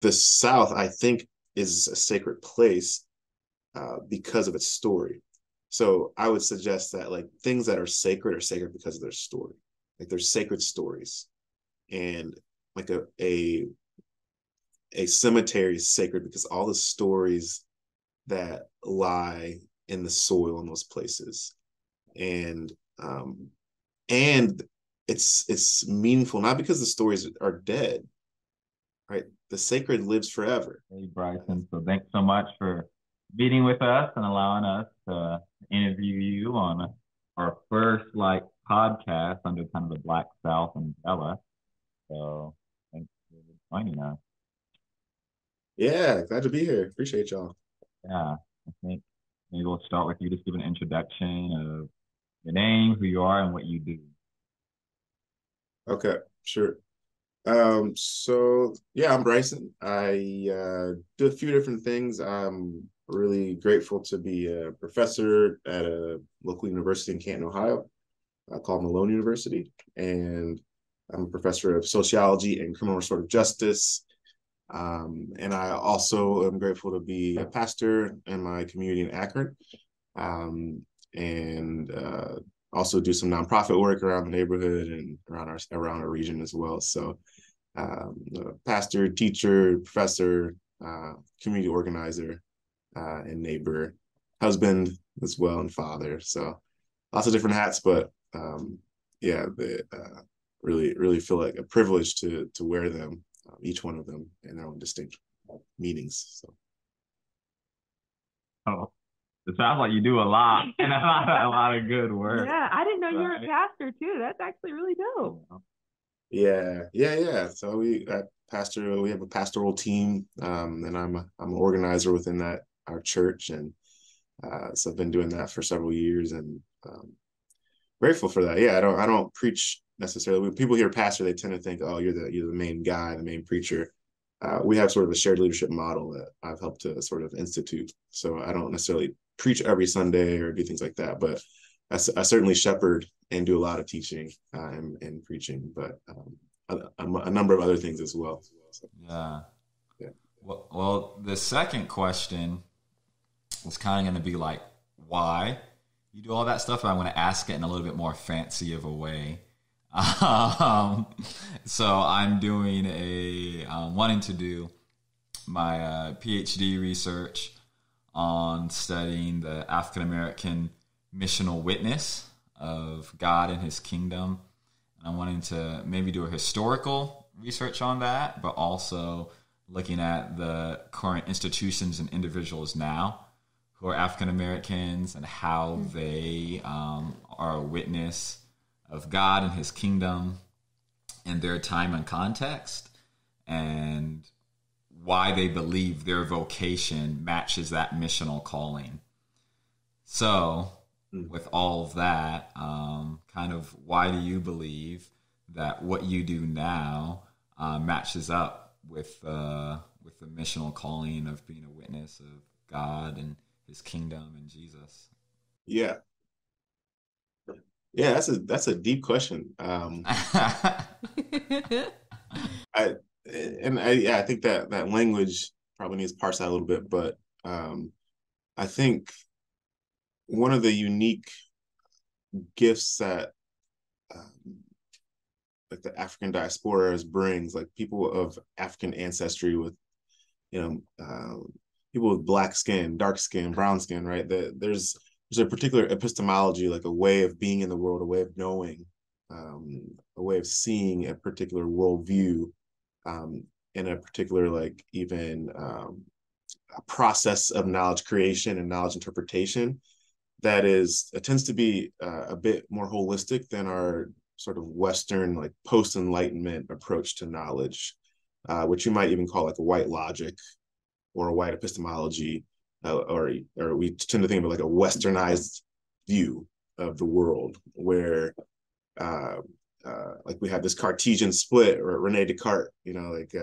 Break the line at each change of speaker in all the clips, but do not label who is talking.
the South, I think, is a sacred place because of its story. So I would suggest that like things that are sacred because of their story. Like there's sacred stories, and like a cemetery is sacred because all the stories that lie in the soil in those places, and um, and it's meaningful not because the stories are dead, right? The sacred lives forever.
Hey, Bryson. So thanks so much for meeting with us and allowing us to interview you on our first like podcast under kind of the Black South umbrella. So thanks for joining us.
Yeah, glad to be here. Appreciate y'all.
Yeah, I think maybe we'll start with you. Just give an introduction of your name, who you are, and what you do.
Okay, sure. So yeah, I'm Bryson. I do a few different things. I'm really grateful to be a professor at a local university in Canton, Ohio, called Malone University, and I'm a professor of sociology and criminal restorative justice. And I also am grateful to be a pastor in my community in Akron, um, and also do some nonprofit work around the neighborhood and around our region as well. So pastor, teacher, professor, community organizer, and neighbor, husband as well, and father. So lots of different hats, but yeah, really, really feel like a privilege to wear them, each one of them, in their own distinct meanings. So.
Oh, it sounds like you do a lot and a lot of good work.
Yeah, I didn't know you were a
Right.
pastor too. That's actually really dope.
Yeah, yeah, yeah. So we have a pastoral team, and I'm an organizer within that our church, and so I've been doing that for several years, and grateful for that. Yeah, I don't preach necessarily. When people hear pastor, they tend to think, oh, you're the main guy, the main preacher. We have sort of a shared leadership model that I've helped to sort of institute. So I don't necessarily preach every Sunday or do things like that, but I certainly shepherd and do a lot of teaching and preaching, but a number of other things as well. So,
Yeah.
yeah.
Well, the second question is kind of going to be like, why you do all that stuff? But I want to ask it in a little bit more fancy of a way. Um, so I'm doing wanting to do my PhD research on studying the African American missional witness of God and His kingdom. And I'm wanting to maybe do a historical research on that, but also looking at the current institutions and individuals now who are African Americans and how they are a witness of God and His kingdom in their time and context, and why they believe their vocation matches that missional calling. So, with all of that, kind of why do you believe that what you do now matches up with the missional calling of being a witness of God and His kingdom and Jesus?
Yeah, yeah, that's a deep question. I yeah, I think that language probably needs to parse out a little bit, but I think one of the unique gifts that um, like the African diaspora brings, like people of African ancestry with you know people with black skin, dark skin, brown skin, right? There's a particular epistemology, like a way of being in the world, a way of knowing, a way of seeing a particular worldview, in a particular like even a process of knowledge creation and knowledge interpretation that is it tends to be a bit more holistic than our sort of Western like post Enlightenment approach to knowledge, which you might even call like a white logic or a white epistemology, or we tend to think of it like a westernized view of the world, where uh, like we have this Cartesian split, or Rene Descartes, like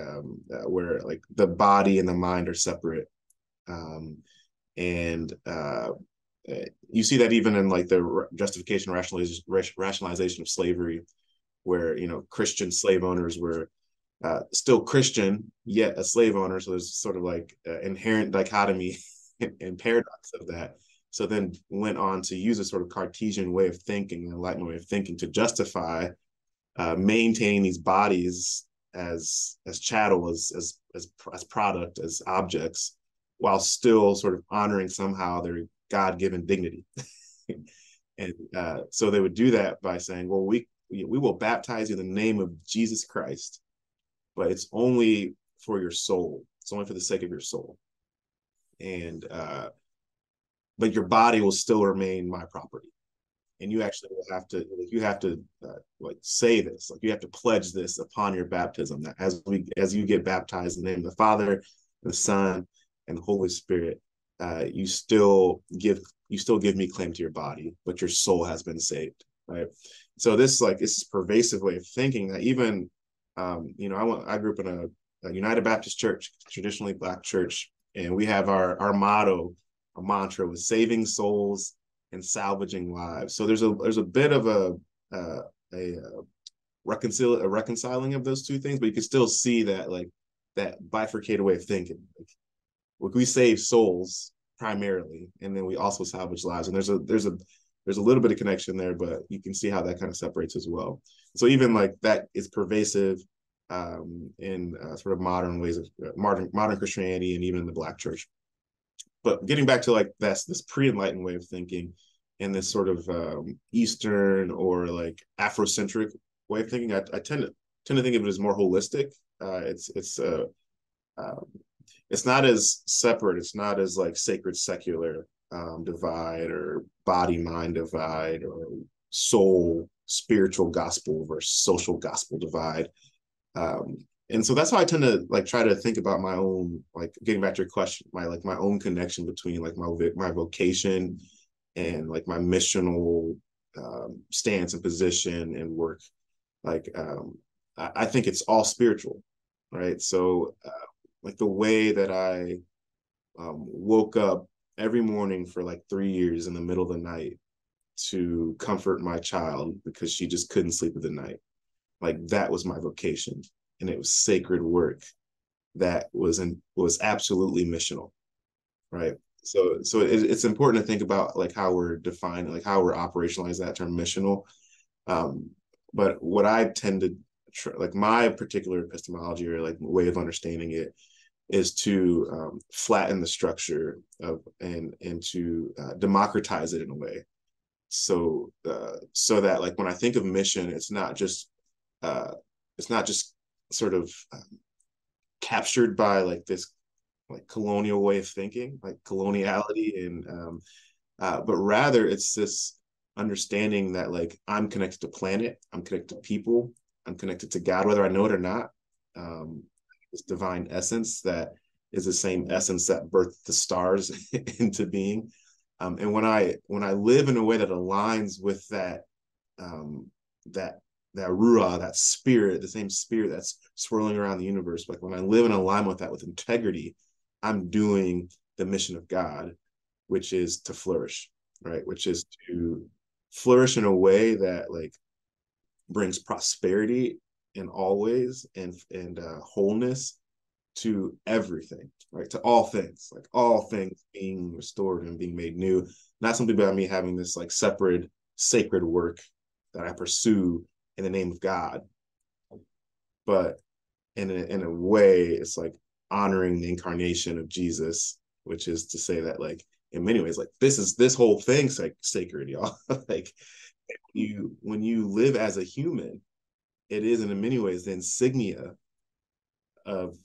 where like the body and the mind are separate, um, and you see that even in like the justification rationalization of slavery, where Christian slave owners were still Christian, yet a slave owner. So there's sort of like inherent dichotomy and paradox of that. So then went on to use a sort of Cartesian way of thinking, an enlightenment way of thinking, to justify maintaining these bodies as chattel, as product, as objects, while still sort of honoring somehow their God-given dignity. And so they would do that by saying, well, we will baptize you in the name of Jesus Christ, but it's only for your soul. It's only for the sake of your soul. And but your body will still remain my property. And you actually will have to, like say this, like you have to pledge this upon your baptism, that as you get baptized in the name of the Father, the Son, and the Holy Spirit, you still give me claim to your body, but your soul has been saved, right? So this pervasive way of thinking that even, I grew up in a United Baptist church, traditionally Black church, and we have our motto, our mantra was saving souls and salvaging lives. So there's a bit of a reconciling of those two things, but you can still see that that bifurcated way of thinking. Like, we save souls primarily, and then we also salvage lives. And there's a little bit of connection there, but you can see how that kind of separates as well. So even like that is pervasive in sort of modern ways of modern Christianity, and even in the Black church. But getting back to like this pre-enlightened way of thinking, and this sort of Eastern or like Afrocentric way of thinking, I tend to think of it as more holistic. It's not as separate. It's not as like sacred secular divide, or body mind divide, or soul spiritual gospel versus social gospel divide. And so that's how I tend to like try to think about my own, like getting back to your question, my own connection between like my vocation and like my missional stance and position and work. Like I think it's all spiritual, right? So like the way that I woke up every morning for like 3 years in the middle of the night to comfort my child because she just couldn't sleep at the night, like that was my vocation, and it was sacred work that was absolutely missional, right? So it's important to think about like how we're defining, like how we're operationalizing that term missional. But what I tend to like my particular epistemology or like way of understanding it is to flatten the structure of and to democratize it in a way, so that like when I think of mission, it's not just sort of captured by like this like colonial way of thinking, like coloniality, and but rather it's this understanding that like I'm connected to planet, I'm connected to people, I'm connected to God, whether I know it or not. This divine essence that is the same essence that birthed the stars into being. And when I live in a way that aligns with that that ruah, that spirit, the same spirit that's swirling around the universe, like when I live in alignment with that, with integrity, I'm doing the mission of God, which is to flourish, right? Which is to flourish in a way that like brings prosperity in all ways, and wholeness to everything, right? To all things, like all things being restored and being made new. Not something about me having this like separate sacred work that I pursue in the name of God, but in a way, it's like honoring the incarnation of Jesus, which is to say that like in many ways, like this whole thing's like sacred, y'all. Like when you live as a human, it is in many ways the insignia of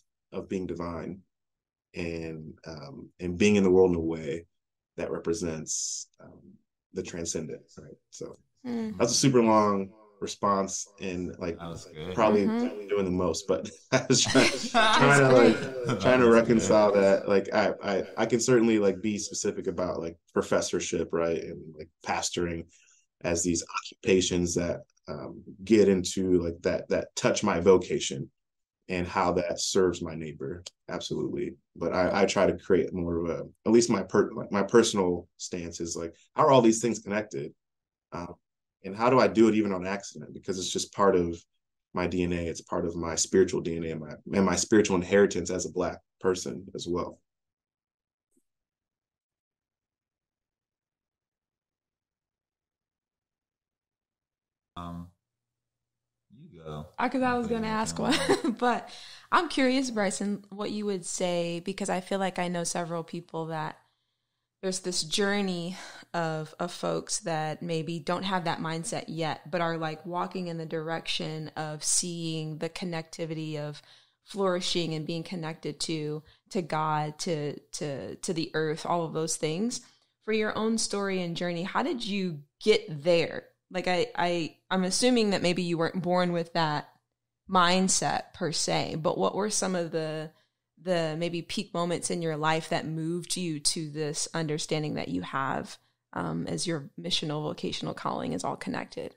being divine, and being in the world in a way that represents the transcendent, right? So that's a super long response, and like probably doing the most, but I was trying to reconcile that. Like I can certainly like be specific about like professorship, right, and like pastoring as these occupations that get into like that touch my vocation and how that serves my neighbor. Absolutely. But I try to create more of a, at least my personal stance is like, how are all these things connected? And how do I do it even on accident? Because it's just part of my DNA. It's part of my spiritual DNA and my spiritual inheritance as a Black person as well.
You go.
Because I was going to ask one, but I'm curious, Bryson, what you would say, because I feel like I know several people that there's this journey of folks that maybe don't have that mindset yet, but are like walking in the direction of seeing the connectivity of flourishing and being connected to God, to the earth, all of those things. For your own story and journey, how did you get there? Like I'm assuming that maybe you weren't born with that mindset per se, but what were some of the maybe peak moments in your life that moved you to this understanding that you have as your missional vocational calling is all connected?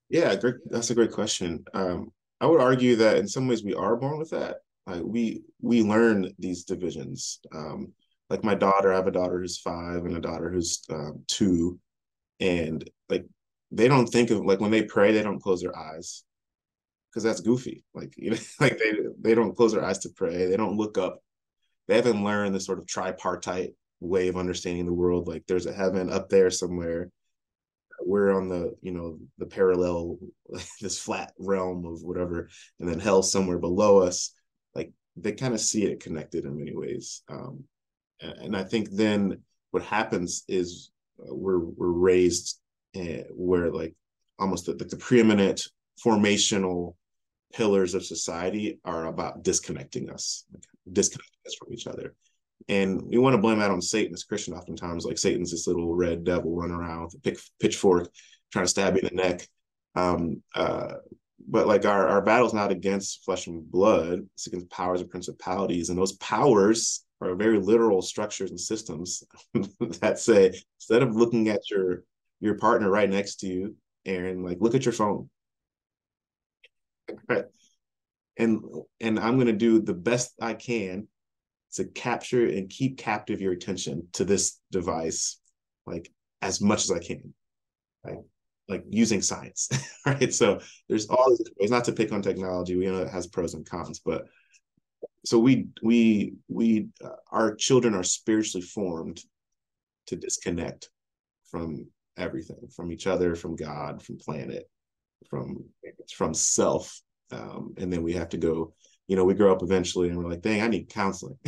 Yeah, great. That's a great question. I would argue that in some ways we are born with that. Like we learn these divisions. Like my daughter, I have a daughter who's 5 and a daughter who's 2, and like they don't think of, like, when they pray, they don't close their eyes because that's goofy. Like, you know, like they don't close their eyes to pray. They don't look up. They haven't learned the sort of tripartite way of understanding the world. Like there's a heaven up there somewhere. We're on the, you know, the parallel, this flat realm of whatever, and then hell somewhere below us. Like they kind of see it connected in many ways. And I think then what happens is we're raised where, like, almost the preeminent formational pillars of society are about disconnecting us from each other. And we want to blame that on Satan as Christian oftentimes. Like Satan's this little red devil running around with a pitchfork trying to stab you in the neck. But like our battle's not against flesh and blood, it's against powers and principalities. And those powers are very literal structures and systems that say, instead of looking at your partner right next to you, Erin, like, look at your phone. Right. And I'm going to do the best I can to capture and keep captive your attention to this device, like, as much as I can, right? Like using science, right? So there's all these ways, not to pick on technology. We know it has pros and cons, but so our children are spiritually formed to disconnect from everything, from each other, from God, from planet, from self. And then we have to go, you know, we grow up eventually and we're like, dang, I need counseling.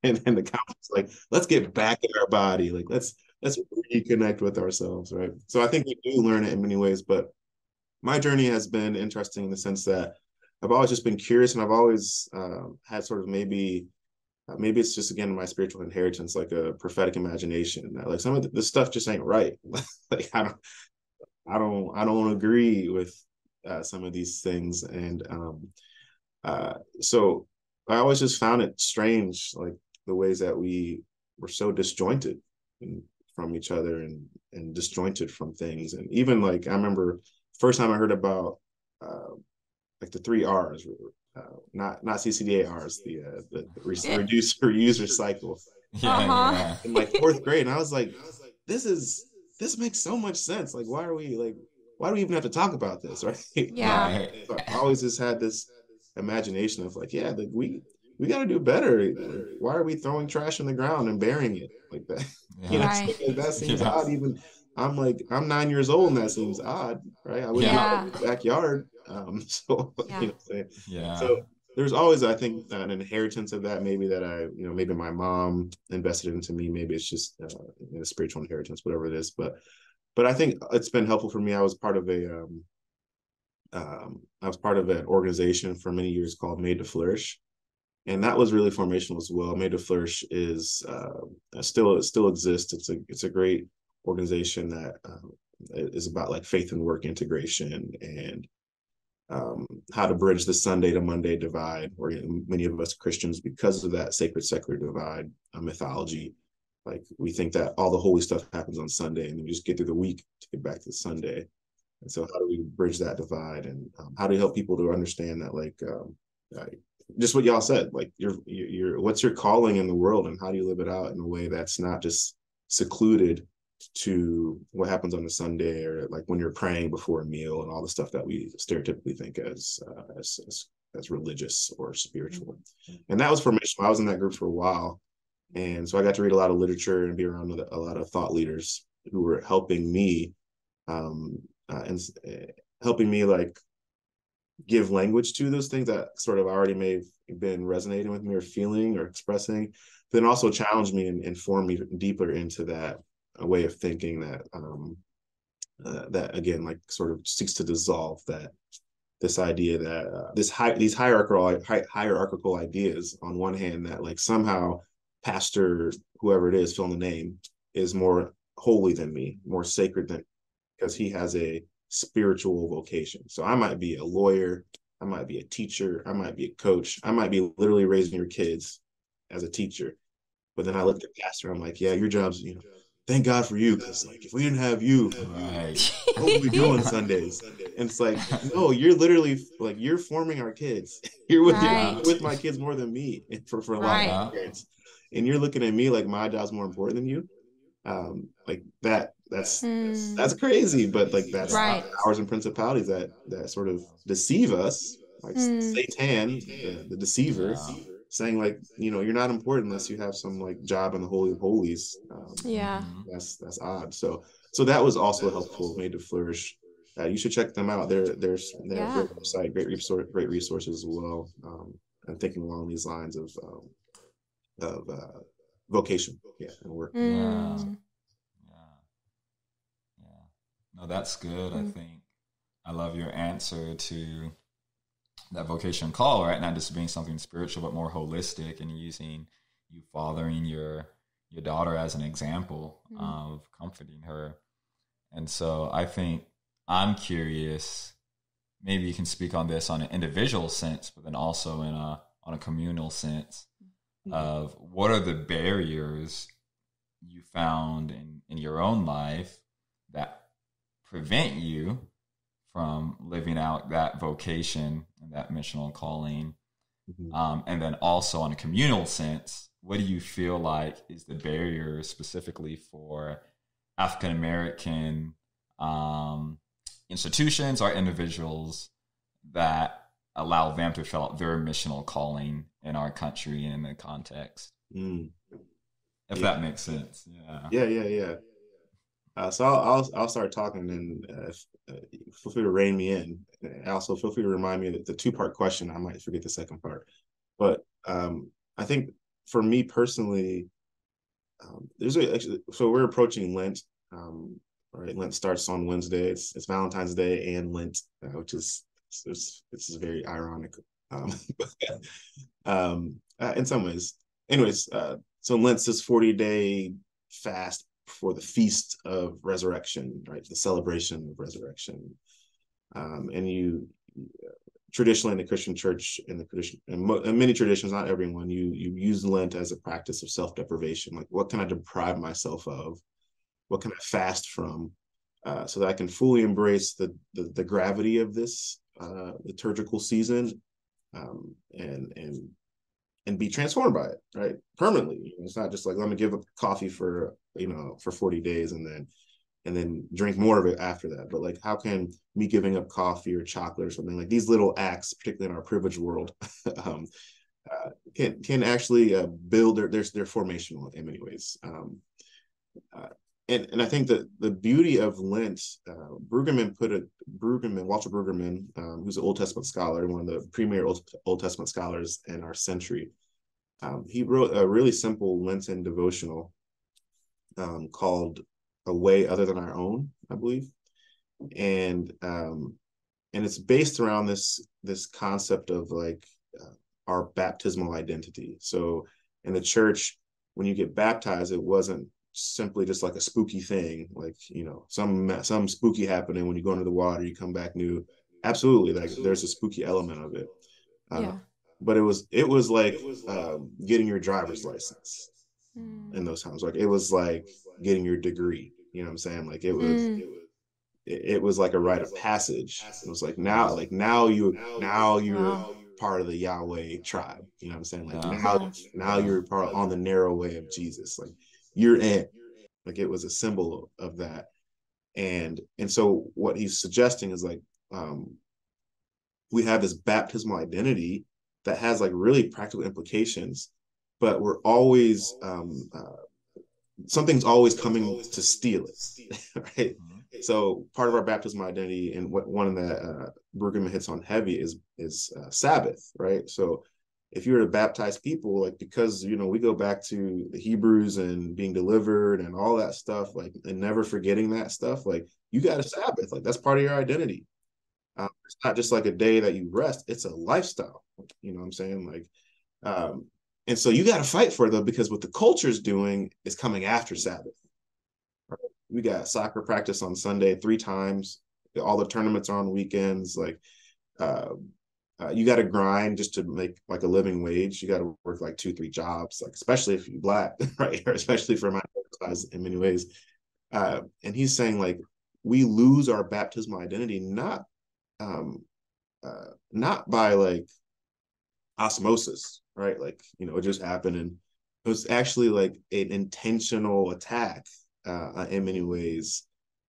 And then the counselor's like, let's get back in our body. Like, let's reconnect with ourselves, right? So I think we do learn it in many ways, but my journey has been interesting in the sense that I've always just been curious, and I've always had sort of maybe it's just, again, my spiritual inheritance, like a prophetic imagination. Like some of the stuff just ain't right. Like I don't agree with some of these things, and so I always just found it strange, like the ways that we were so disjointed from each other and disjointed from things. And even, like, I remember first time I heard about like the 3 R's, not CCDARs, the reduce, reuse, recycle.
Yeah.
In like 4th grade, and I was like, this makes so much sense. Like, why do we even have to talk about this, right?
Yeah.
Right.
So I always just had this imagination of, like, yeah, like we got to do better. Why are we throwing trash in the ground and burying it like that?
Yeah.
You know,
Right.
like, that seems
Yeah.
odd. Even I'm 9 years old, and that seems odd, right? I wouldn't
Yeah.
do that in the backyard. So
Yeah.
you know,
Yeah.
so there's always, I think, an inheritance of that. Maybe that maybe my mom invested into me. Maybe it's just a spiritual inheritance, whatever it is. But I think it's been helpful for me. I was part of an organization for many years called Made to Flourish, and that was really formational as well. Made to Flourish is still exists. It's a great organization that is about, like, faith and work integration, and how to bridge the Sunday to Monday divide, where many of us Christians, because of that sacred secular divide mythology, like, we think that all the holy stuff happens on Sunday, and then we just get through the week to get back to Sunday. And so how do we bridge that divide, and how do you help people to understand that, like, just what y'all said, like, your what's your calling in the world, and how do you live it out in a way that's not just secluded to what happens on a Sunday, or like when you're praying before a meal, and all the stuff that we stereotypically think as religious or spiritual. And that was formation. I was in that group for a while, and so I got to read a lot of literature and be around a lot of thought leaders who were helping me, and helping me like give language to those things that sort of already may have been resonating with me or feeling or expressing, but then also challenge me and form me deeper into that way of thinking that again, like sort of seeks to dissolve that this idea that these hierarchical ideas on one hand, that like somehow pastor whoever it is, fill in the name, is more holy than me, more sacred than, because he has a spiritual vocation. So I might be a lawyer, I might be a teacher, I might be a coach, I might be literally raising your kids as a teacher. But then I look at pastor, I'm like, yeah, your job's, thank God for you, because like if we didn't have you,
Right.
what would we do on Sundays? And it's like, no, you're literally like, you're forming our kids. You're
Right.
with my kids more than me for a lot
Right.
of parents. And you're looking at me like my job's more important than you. Like that's crazy, but like that's
Right.
powers and principalities that sort of deceive us, like Satan, the deceiver,
Yeah.
saying like, you're not important unless you have some like job in the Holy of Holies.
Yeah.
That's odd. So that was also helpful, made to flourish. You should check them out. They have a
Yeah.
great website, great resources as well. And thinking along these lines of vocation, and work.
Yeah. Yeah. Yeah. No, that's good. I think I love your answer to that vocation call, right? Not just being something spiritual, but more holistic, and using you fathering your daughter as an example of comforting her. And so I think I'm curious, maybe you can speak on this on an individual sense, but then also on a communal sense of what are the barriers you found in your own life that prevent you from living out that vocation and that missional calling. And then also on a communal sense, what do you feel like is the barrier specifically for African American institutions or individuals that allow them to fill out their missional calling in our country and in the context? If that makes sense.
Yeah. So I'll start talking, and feel free to rein me in. Also, feel free to remind me that the two-part question, I might forget the second part. But I think for me personally, so we're approaching Lent. Right, Lent starts on Wednesday. It's Valentine's Day and Lent, which is very ironic, in some ways. Anyways, so Lent's this 40-day fast for the feast of resurrection, right? The celebration of resurrection. And you traditionally in the Christian church, in many traditions, not everyone, you use Lent as a practice of self-deprivation. Like, what can I deprive myself of? What can I fast from, so that I can fully embrace the gravity of this liturgical season, and be transformed by it, right? Permanently. It's not just like, let me give up coffee for 40 days and then drink more of it after that. But like, how can me giving up coffee or chocolate or something, like these little acts, particularly in our privileged world, can actually build their formational in many ways. And I think that the beauty of Lent, Walter Brueggemann, who's an Old Testament scholar, one of the premier Old Testament scholars in our century, he wrote a really simple Lenten devotional called "A Way Other Than Our Own," I believe, and it's based around this concept of like our baptismal identity. So in the church, when you get baptized, it wasn't simply just like a spooky thing, like some spooky happening when you go into the water, you come back new. Absolutely, like there's a spooky element of it. But it was like getting your driver's license in those times. Like it was like getting your degree. You know what I'm saying? Like it was like a rite of passage. It was like now you're part of the Yahweh tribe. You know what I'm saying? Like now you're part on the narrow way of Jesus. Like you're in. Like it was a symbol of that. And so what he's suggesting is like, we have this baptismal identity that has like really practical implications, but we're always something's always coming to steal it, right? So part of our baptismal identity, and what one of the Brueggemann hits on heavy is Sabbath, right? So if you were to baptize people, like, because we go back to the Hebrews and being delivered and all that stuff, like, and never forgetting that stuff, like, you got a Sabbath, like that's part of your identity. It's not just like a day that you rest; it's a lifestyle. You know what I'm saying? Like, and so you got to fight for it though, because what the culture's doing is coming after Sabbath. Right? We got soccer practice on Sunday 3 times. All the tournaments are on weekends. Like, uh, you got to grind just to make like a living wage. You got to work like 2, 3 jobs, like especially if you're Black, right? Or especially for my class in many ways. And he's saying like we lose our baptismal identity um, not by like osmosis, right? Like, it just happened. And it was actually like an intentional attack in many ways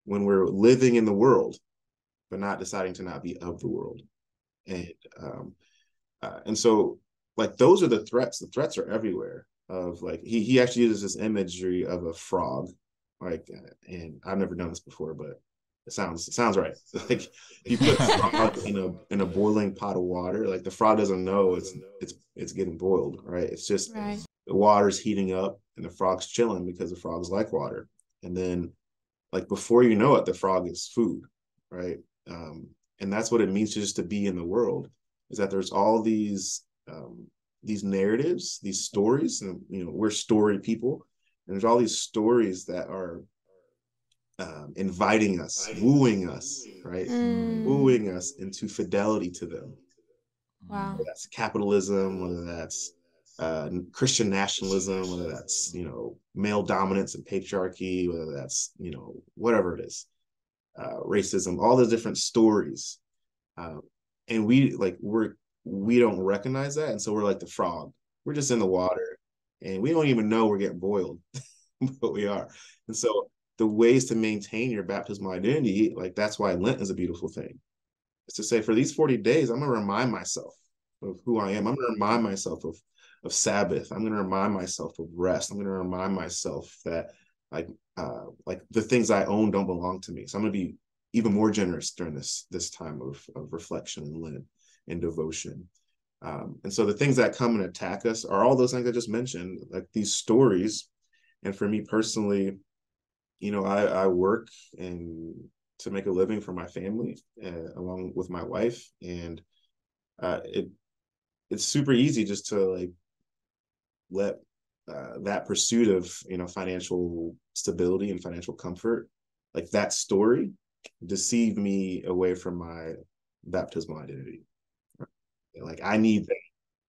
when we're living in the world, but not deciding to not be of the world. And so like those are the threats. The threats are everywhere. Of like he actually uses this imagery of a frog, like, and I've never done this before, but it sounds right. Like you put a frog in a boiling pot of water, like the frog doesn't know it's getting boiled, right? It's just
Right.
the water's heating up and the frog's chilling because the frogs like water. And then like before you know it, the frog is food, right? And that's what it means just to be in the world, is that there's all these narratives, these stories, and we're story people, and there's all these stories that are inviting us, wooing us, right? Wooing us into fidelity to them.
Wow.
Whether that's capitalism, whether that's Christian nationalism, whether that's male dominance and patriarchy, whether that's whatever it is, racism, all the different stories, and we don't recognize that, and so we're like the frog. We're just in the water, and we don't even know we're getting boiled, but we are. And so the ways to maintain your baptismal identity, like that's why Lent is a beautiful thing. It's to say for these 40 days, I'm going to remind myself of who I am. I'm going to remind myself of Sabbath. I'm going to remind myself of rest. I'm going to remind myself that like the things I own don't belong to me. So I'm going to be even more generous during this time of reflection and Lent and devotion. And so the things that come and attack us are all those things I just mentioned, like these stories. And for me personally, I work and to make a living for my family, along with my wife, and it's super easy just to like let that pursuit of financial stability and financial comfort, like that story, deceive me away from my baptismal identity. Like I need that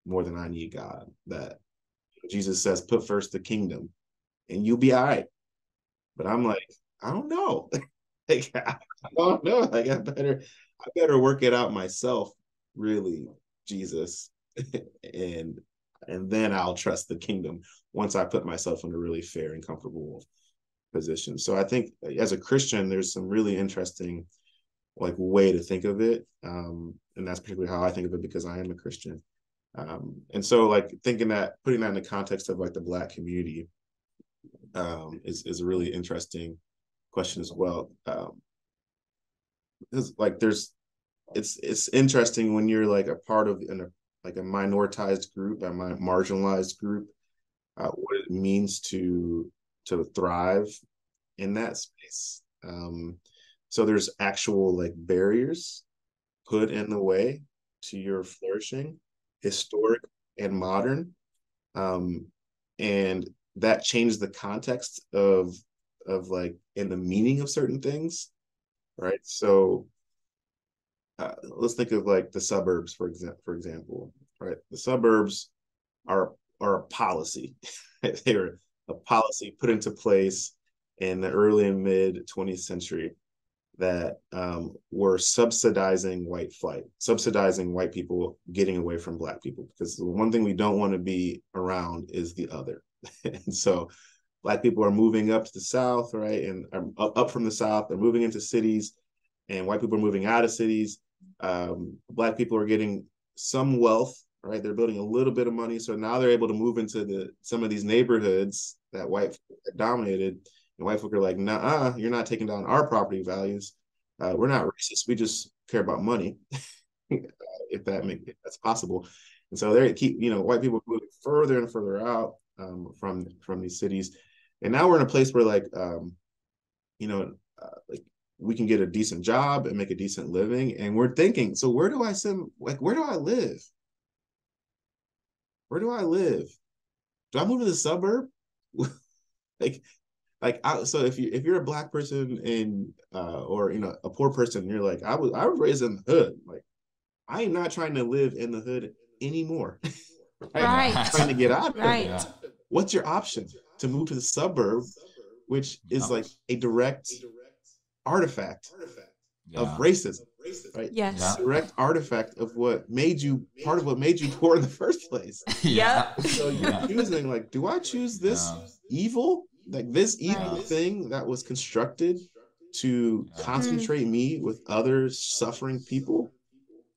more than I need God. That Jesus says, put first the kingdom and you'll be all right. But I'm like, I don't know. Like, I don't know. Like I better work it out myself, really, Jesus. and and then I'll trust the kingdom once I put myself in a really fair and comfortable position. So I think as a Christian, there's some really interesting like way to think of it. And that's particularly how I think of it because I am a Christian. And so like putting that in the context of like the Black community is a really interesting question as well. Because like it's interesting when you're like a part of like a minoritized group, a marginalized group, what it means to thrive in that space. So there's actual like barriers put in the way to your flourishing, historic and modern, and that changes the context of like in the meaning of certain things, right? So let's think of like the suburbs for example, right? The suburbs are a policy. They were a policy put into place in the early and mid 20th century that were subsidizing white flight, subsidizing white people getting away from Black people, because the one thing we don't want to be around is the other. And so Black people are moving up to the South, right? And up from the South, they're moving into cities, and white people are moving out of cities. Black people are getting some wealth, right? They're building a little bit of money. So now they're able to move into some of these neighborhoods that white folk dominated. And white folk are like, nah, you're not taking down our property values. We're not racist. We just care about money, if that's possible. And so they keep, white people moving further and further out from these cities. And now we're in a place where like we can get a decent job and make a decent living. And we're thinking, so where do I live? Where do I live? Do I move to the suburb? So if you're a Black person or a poor person, you're like, I was raised in the hood. Like, I am not trying to live in the hood anymore.
Right.
I'm trying to get out of it.
Right.
What's your option? To move to the suburb, which is like a direct artifact of racism, right?
Yes.
Direct artifact of part of what made you poor in the first place.
Yeah.
So you're choosing, like, do I choose this evil, like this evil thing that was constructed to concentrate me with other suffering people?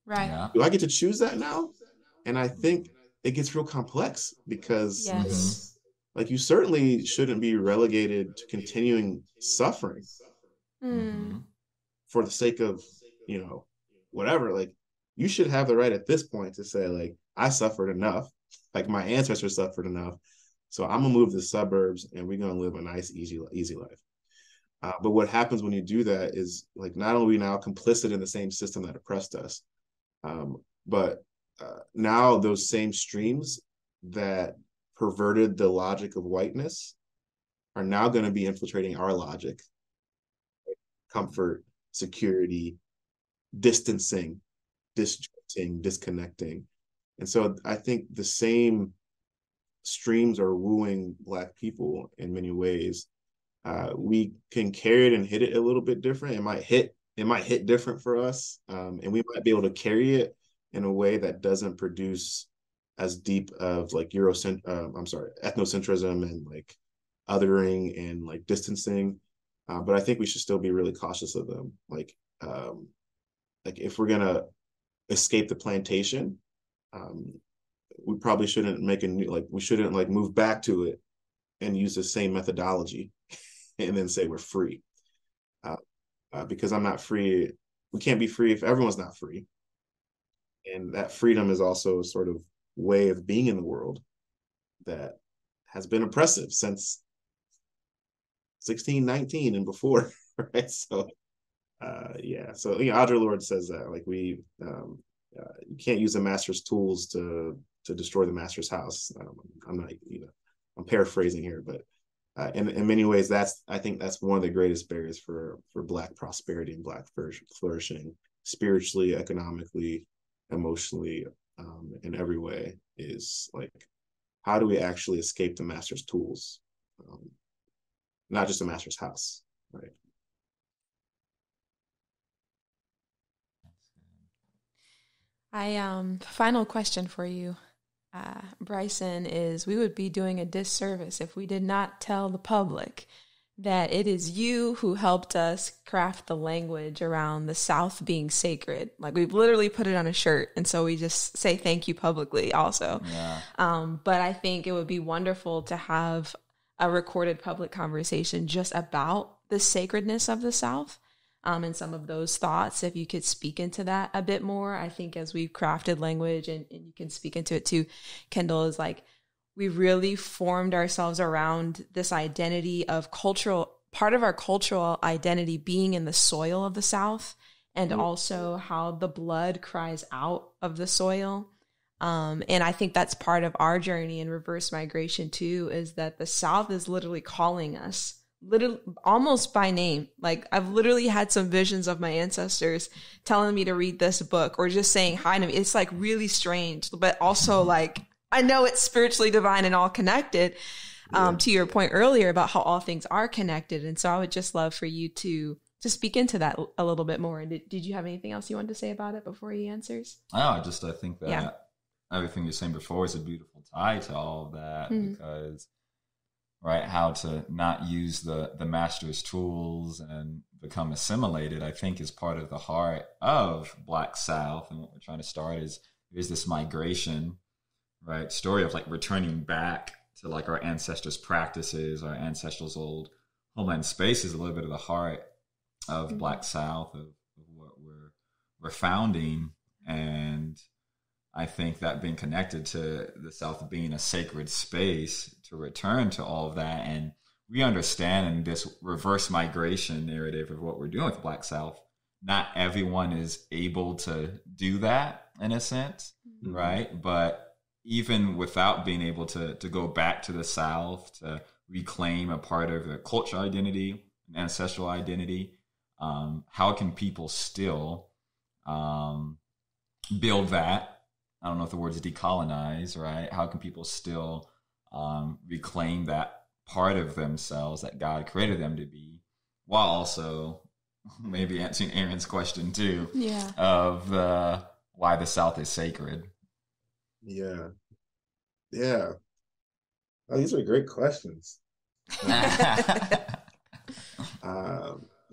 Right.
Yeah.
Do I get to choose that now? And I think it gets real complex because like you certainly shouldn't be relegated to continuing suffering for the sake of, whatever. Like, you should have the right at this point to say, like, I suffered enough. Like, my ancestors suffered enough. So I'm gonna move to the suburbs and we're gonna live a nice, easy life. But what happens when you do that is, like, not only are we now complicit in the same system that oppressed us, but now those same streams that perverted the logic of whiteness are now going to be infiltrating our logic. Comfort, security, distancing, disjointing, disconnecting. And so I think the same streams are wooing Black people in many ways. We can carry it and hit it a little bit different. It might hit different for us, and we might be able to carry it in a way that doesn't produce as deep of like ethnocentrism and like othering and like distancing. But I think we should still be really cautious of them. Like if we're gonna escape the plantation, we probably shouldn't we shouldn't like move back to it and use the same methodology and then say we're free. Because I'm not free. We can't be free if everyone's not free. And that freedom is also a sort of way of being in the world that has been oppressive since 1619 and before, right? So, So, Audre Lorde says that, like, you can't use the master's tools to destroy the master's house. I'm not, I'm paraphrasing here, but in many ways, I think that's one of the greatest barriers for Black prosperity and Black flourishing, spiritually, economically, emotionally, in every way, is like, how do we actually escape the master's tools, not just the master's house, right?
Final question for you, Bryson, is we would be doing a disservice if we did not tell the public that it is you who helped us craft the language around the South being sacred. Like, we've literally put it on a shirt, and so we just say thank you publicly also. Yeah. But I think it would be wonderful to have a recorded public conversation just about the sacredness of the South. And some of those thoughts, if you could speak into that a bit more. I think as we've crafted language, and you can speak into it too, Kendall, is like, we really formed ourselves around this identity of part of our cultural identity being in the soil of the South, and also how the blood cries out of the soil. And I think that's part of our journey in reverse migration too, is that the South is literally calling us, literally almost by name. Like, I've literally had some visions of my ancestors telling me to read this book or just saying hi to me. It's like really strange, but also like, I know it's spiritually divine and all connected, to your point earlier about how all things are connected. And so I would just love for you to speak into that a little bit more. And did you have anything else you wanted to say about it before he answers?
I think that everything you're saying before is a beautiful tie to all of that, because right? How to not use the master's tools and become assimilated, I think is part of the heart of Black South. And what we're trying to start is there's this migration, right? Story of like returning back to like our ancestors' practices, our ancestors' old homeland space is a little bit of the heart of Black South, of what we're founding. And I think that being connected to the South being a sacred space to return to all of that. And we understand in this reverse migration narrative of what we're doing with Black South, not everyone is able to do that in a sense, right? But even without being able to go back to the South to reclaim a part of their cultural identity, an ancestral identity, how can people still build that? I don't know if the word is decolonize, right? How can people still reclaim that part of themselves that God created them to be, while also maybe answering Erin's question too, of why the South is sacred?
Yeah. Oh, these are great questions.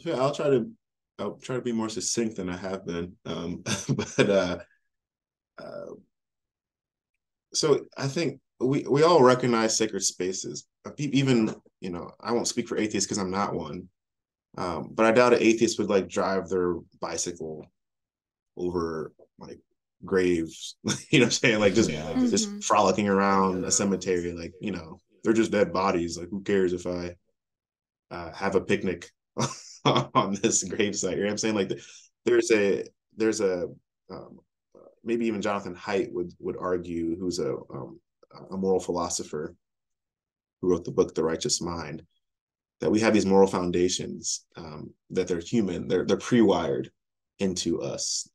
Yeah, I'll try to be more succinct than I have been. But so I think we all recognize sacred spaces. Even, I won't speak for atheists because I'm not one. But I doubt an atheist would like drive their bicycle over like graves, you know what I'm saying? Like just frolicking around a cemetery, like, they're just dead bodies. Like, who cares if I have a picnic on this gravesite? You know what I'm saying? Like, there's a maybe even Jonathan Haidt would argue, who's a moral philosopher who wrote the book The Righteous Mind, that we have these moral foundations, that they're human, they're pre-wired into us,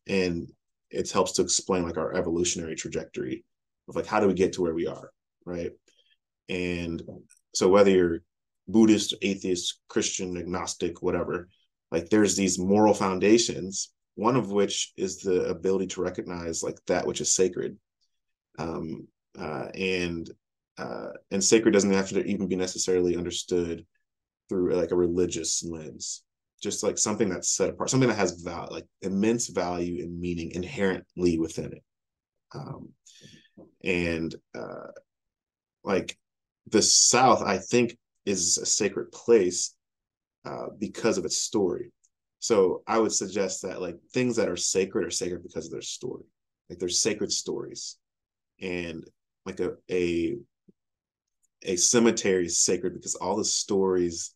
and it helps to explain like our evolutionary trajectory of like, how do we get to where we are, right? And so whether you're Buddhist, atheist, Christian, agnostic, whatever, like there's these moral foundations, one of which is the ability to recognize like that which is sacred, and sacred doesn't have to even be necessarily understood through like a religious lens. Just like something that's set apart, something that has like immense value and meaning inherently within it. Like the South, I think, is a sacred place because of its story. So I would suggest that like things that are sacred because of their story. Like there's sacred stories, and like a cemetery is sacred because all the stories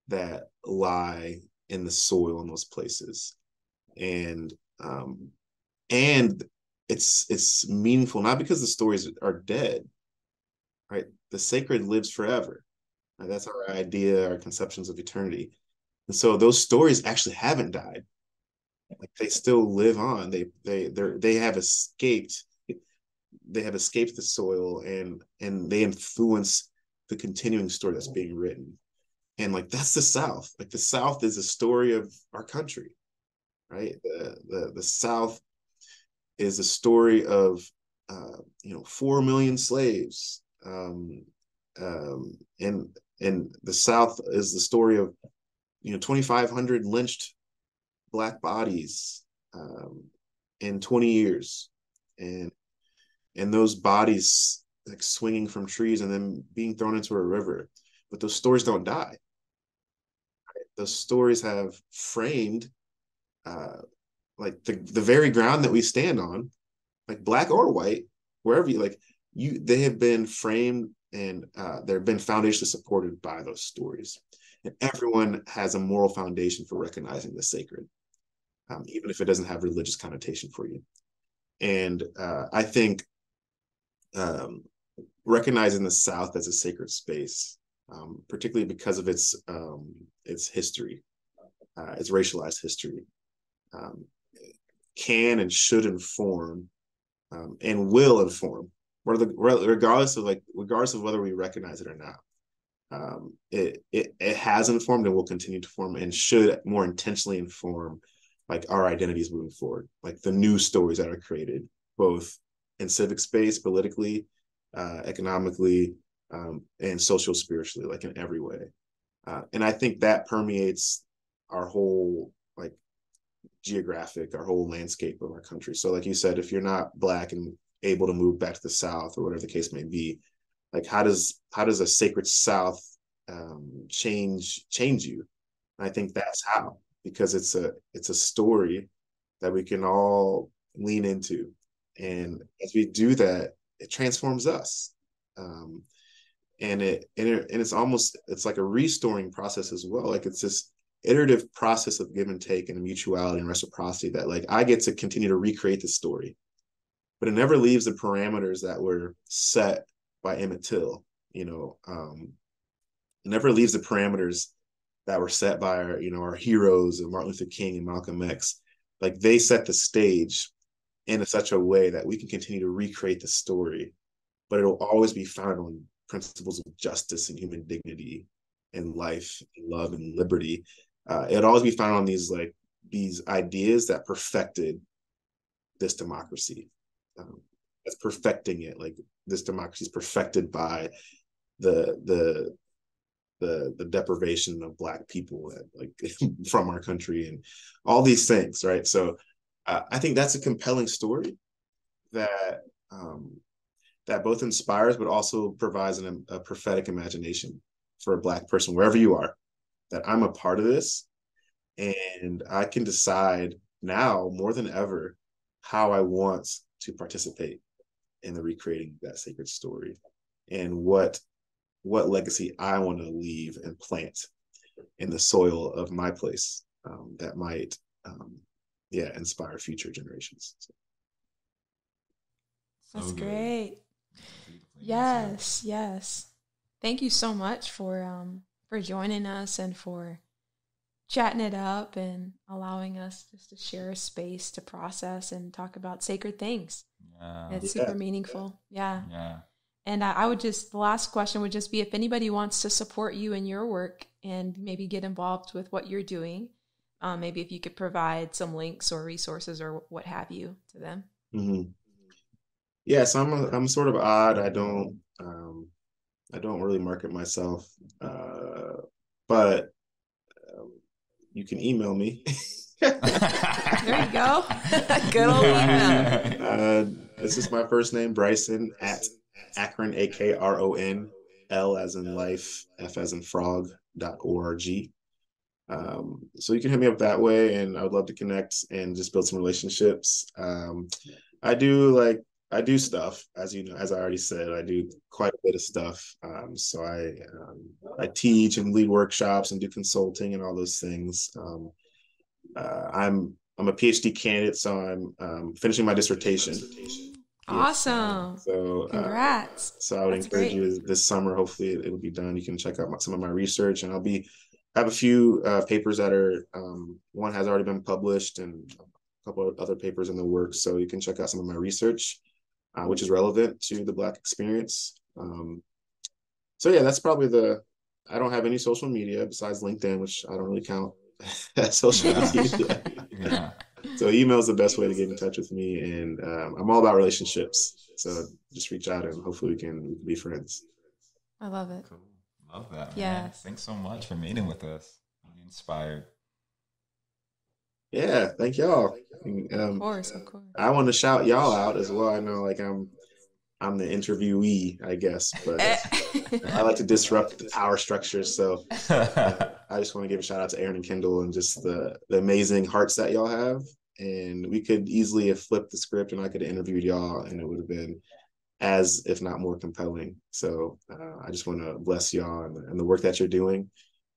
that lie in the soil in those places, and it's meaningful not because the stories are dead, right? The sacred lives forever. Right? That's our idea, our conceptions of eternity, and so those stories actually haven't died. Like they still live on. They have escaped. They have escaped the soil, and they influence the continuing story that's being written. And like that's the South. Like the South is a story of our country, right? The South is a story of 4 million slaves, and the South is the story of 2,500 lynched Black bodies in 20 years, and those bodies like swinging from trees and then being thrown into a river. But those stories don't die. Those stories have framed like the very ground that we stand on, like Black or white, wherever they have been framed, and they've been foundationally supported by those stories. And everyone has a moral foundation for recognizing the sacred, even if it doesn't have religious connotation for you. And I think recognizing the South as a sacred space, particularly because of its history, its racialized history, can and should inform, and will inform, regardless of whether we recognize it or not. It has informed and will continue to form, and should more intentionally inform like our identities moving forward, like the new stories that are created both in civic space, politically, economically, and social spiritually, like in every way. And I think that permeates our whole like geographic, our whole landscape of our country. So like you said, if you're not Black and able to move back to the South or whatever the case may be, like how does a sacred South change you? And I think that's how, because it's a story that we can all lean into. And as we do that, it transforms us. And it's almost, it's like a restoring process as well. Like it's this iterative process of give and take and mutuality and reciprocity that like I get to continue to recreate the story, but it never leaves the parameters that were set by Emmett Till. It never leaves the parameters that were set by our heroes of Martin Luther King and Malcolm X. Like they set the stage in such a way that we can continue to recreate the story, but it'll always be founded on principles of justice and human dignity and life and love and liberty. It'll always be founded on these ideas that perfected this democracy. That's perfecting it. Like this democracy is perfected by the deprivation of Black people from our country and all these things, right? So I think that's a compelling story that that both inspires but also provides a prophetic imagination for a Black person wherever you are, that I'm a part of this and I can decide now more than ever how I want to participate in the recreating that sacred story and what legacy I want to leave and plant in the soil of my place that might inspire future generations. So.
That's great. Yes. Thank you so much for joining us and for chatting it up and allowing us just to share a space to process and talk about sacred things. Yeah. It's super meaningful. Yeah. And the last question would just be if anybody wants to support you in your work and maybe get involved with what you're doing, maybe if you could provide some links or resources or what have you to them.
Mm-hmm. Yeah, so I'm sort of odd. I don't really market myself, but you can email me.
There you go. Good old email.
This is my first name, Bryson, at Akron, AKRON, L as in life, F as in frog.org. So you can hit me up that way, and I would love to connect and just build some relationships. I do stuff, as you know, as I already said, I do quite a bit of stuff. So I teach and lead workshops and do consulting and all those things. I'm a PhD candidate, so I'm finishing my dissertation.
Awesome.
So
congrats.
So I would encourage you this summer. Hopefully it'll be done. You can check out some of my research, and I have a few papers that are one has already been published and a couple of other papers in the works. So you can check out some of my research, which is relevant to the Black experience. So yeah, that's probably I don't have any social media besides LinkedIn, which I don't really count as social media. Yeah. So email is the best way to get in touch with me, and I'm all about relationships. So just reach out, and hopefully we can be friends.
I love it.
Cool. Love that.
Yeah.
Thanks so much for meeting with us. I'm inspired.
Yeah, thank y'all.
Of course.
I want to shout y'all out as well. I know, I'm the interviewee, I guess, but I like to disrupt the power structures. So I just want to give a shout out to Erin and Kendall and just the amazing hearts that y'all have. And we could easily have flipped the script and I could have interviewed y'all and it would have been as, if not more compelling. So I just want to bless y'all and the work that you're doing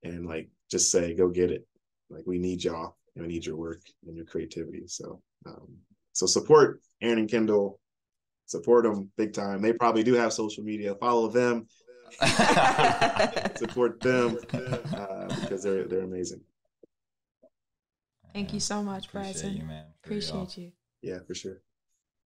and just say, go get it. We need y'all and we need your work and your creativity. So, so support Erin and Kendall. Support them big time. They probably do have social media. Follow them. Support them because they're amazing.
Thank you so much, Bryson.
Appreciate you, man.
Appreciate you.
Yeah, for sure.